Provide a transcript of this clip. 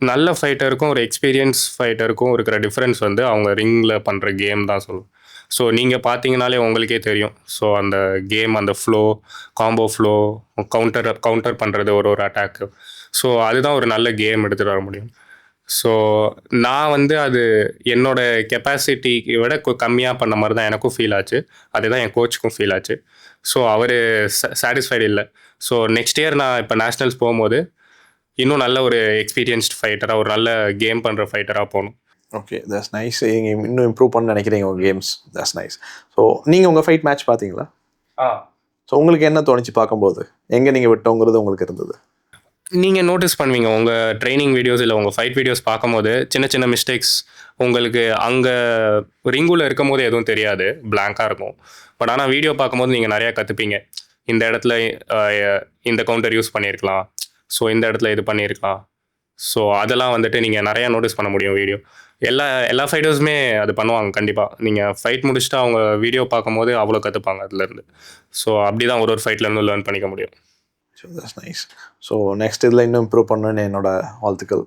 நல்ல ஃபைட்டருக்கும், ஒரு எக்ஸ்பீரியன்ஸ் ஃபைட்டருக்கும் இருக்கிற டிஃபரன்ஸ் வந்து அவங்க ரிங்கில பண்ற கேம் தான் சொல்லுவேன். ஸோ நீங்க பார்த்தீங்கனாலே உங்களுக்கே தெரியும். ஸோ அந்த கேம், அந்த flow, combo flow, counter counter பண்றது ஒரு ஒரு அட்டாக்கு. ஸோ அதுதான் ஒரு நல்ல கேம் எடுத்துட்டு வர முடியும். ஸோ நான் வந்து அது என்னோட கெப்பாசிட்டிக்கு விட கம்மியா பண்ண மாரி தான் எனக்கும் ஃபீல் ஆச்சு. அதுதான் என் கோச்சுக்கும் ஃபீல் ஆச்சு. ஸோ அவரு சாட்டிஸ்ஃபைடு இல்ல. ஸோ நெக்ஸ்ட் இயர் நான் இப்ப நேஷனல்ஸ் போம்போது, இன்னும் நல்ல ஒரு எக்ஸ்பீரியன்ஸ்ட் ஃபைட்டரா, ஒரு நல்ல கேம் பண்ற ஃபைட்டரா போணும். Okay, that's nice. நீங்க இன்னும் இம்ப்ரூவ் பண்ண நினைக்கிறீங்க உங்க கேம்ஸ். That's nice. ஸோ நீங்க உங்க ஃபைட் மேட்ச் பார்த்தீங்களா? ஆ. ஸோ உங்களுக்கு என்ன தோணுச்சு பார்க்கும்போது? எங்க நீங்க விட்டோங்கிறது உங்களுக்கு இருந்தது? நீங்க நோட்டீஸ் பண்ணுவீங்க. உங்க ட்ரெய்னிங் வீடியோஸ் இல்ல உங்க ஃபைட் வீடியோஸ் பார்க்கும்போது, சின்ன சின்ன மிஸ்டேக்ஸ் உங்களுக்கு அங்க ரிங்குல இருக்கும்போது எதுவும் தெரியாது. பிளாங்க்கா இருக்கும். பட் ஆனா வீடியோ பார்க்கும்போது நீங்க நெறைய கத்துப்பீங்க. இந்த இடத்துல அ இந்த கவுண்டர் யூஸ் பண்ணியிருக்கலாம். ஸோ இந்த இடத்துல இது பண்ணியிருக்கலாம். ஸோ அதெல்லாம் வந்துட்டு நீங்க நெறைய நோட்டீஸ் பண்ண முடியும் வீடியோ. எல்லா எல்லா ஃபைட்டர்ஸுமே அது பண்ணுவாங்க கண்டிப்பா. நீங்க ஃபைட் முடிச்சுட்டு அவங்க வீடியோ பார்க்கும்போது அவ்வளோ கத்துப்பாங்க அதுலருந்து. ஸோ அப்படிதான் ஒரு ஒரு ஃபைட்லேருந்தும் லேர்ன் பண்ணிக்க முடியும். So that's nice. So next இதில் இன்னும் இம்ப்ரூவ் பண்ணணும்னு என்னோட வாழ்த்துக்கள்.